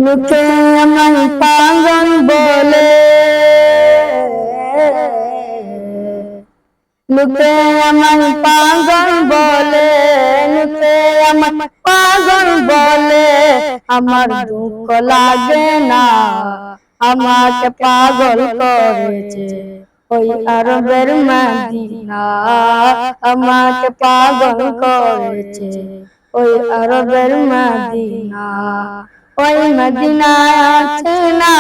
লোকে আমায় পাগল বলে, লোকে আমায় পাগল বলে, লোকে আমায় পাগল বলে, আমার দুঃখ লাগে না, আমাকে পাগল করেছে ওই আরবের মদিনা, আমাকে পাগল করেছে ওই আরবের মদিনা। ওই মদিনায় আছে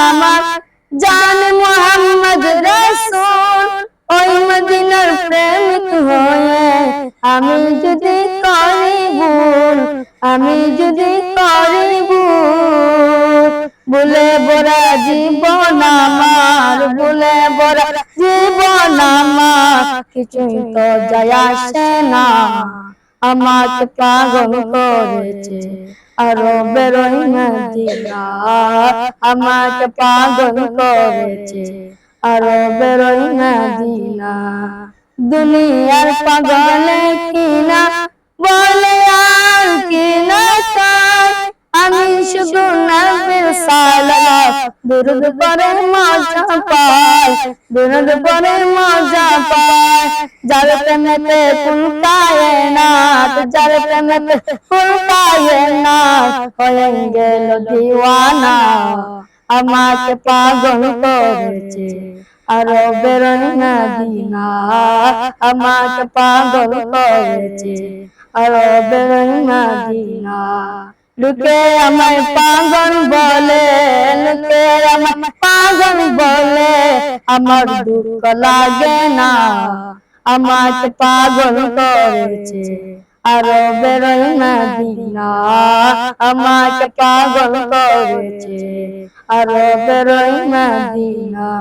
আমার জান মুহাম্মদ রাসূল, ওই মদিনার প্রেমিক হয়ে আমি যদি করি ভুল, আমি যদি করি ভুল, ভুলে ভরা জীবন আমার, ভুলে ভরা জীবন আমার, কিছুই তো যায় আসে না, আমাকে পাগল করেছে আরবের ওই মদিনা, আমাকে পাগল করেছে আরবের ওই মদিনা। দুনিয়ার পাগলে কিনা বলে আর কি না চাই, আমি শুধু নবীর সালাত দুরূদ পড়ে মজা পাই, দুরূদ পড়ে মজা পাই। যার প্রেমেতে ফুলকায় না, যার প্রেমেতে ফুলকায় না, হয়ে গেল দিওয়ানা, আমাকে পাগল করেছে আরবের মদিনা, আমাকে পাগল করেছে আরবের মদিনা। লোকে আমায় পাগল বলে, লোকে আমায় পাগল বলে, আমার দুঃখ লাগে না, আমাকে পাগল করেছে আরবের মদিনা, আমাকে পাগল করেছে আরবের মদিনা।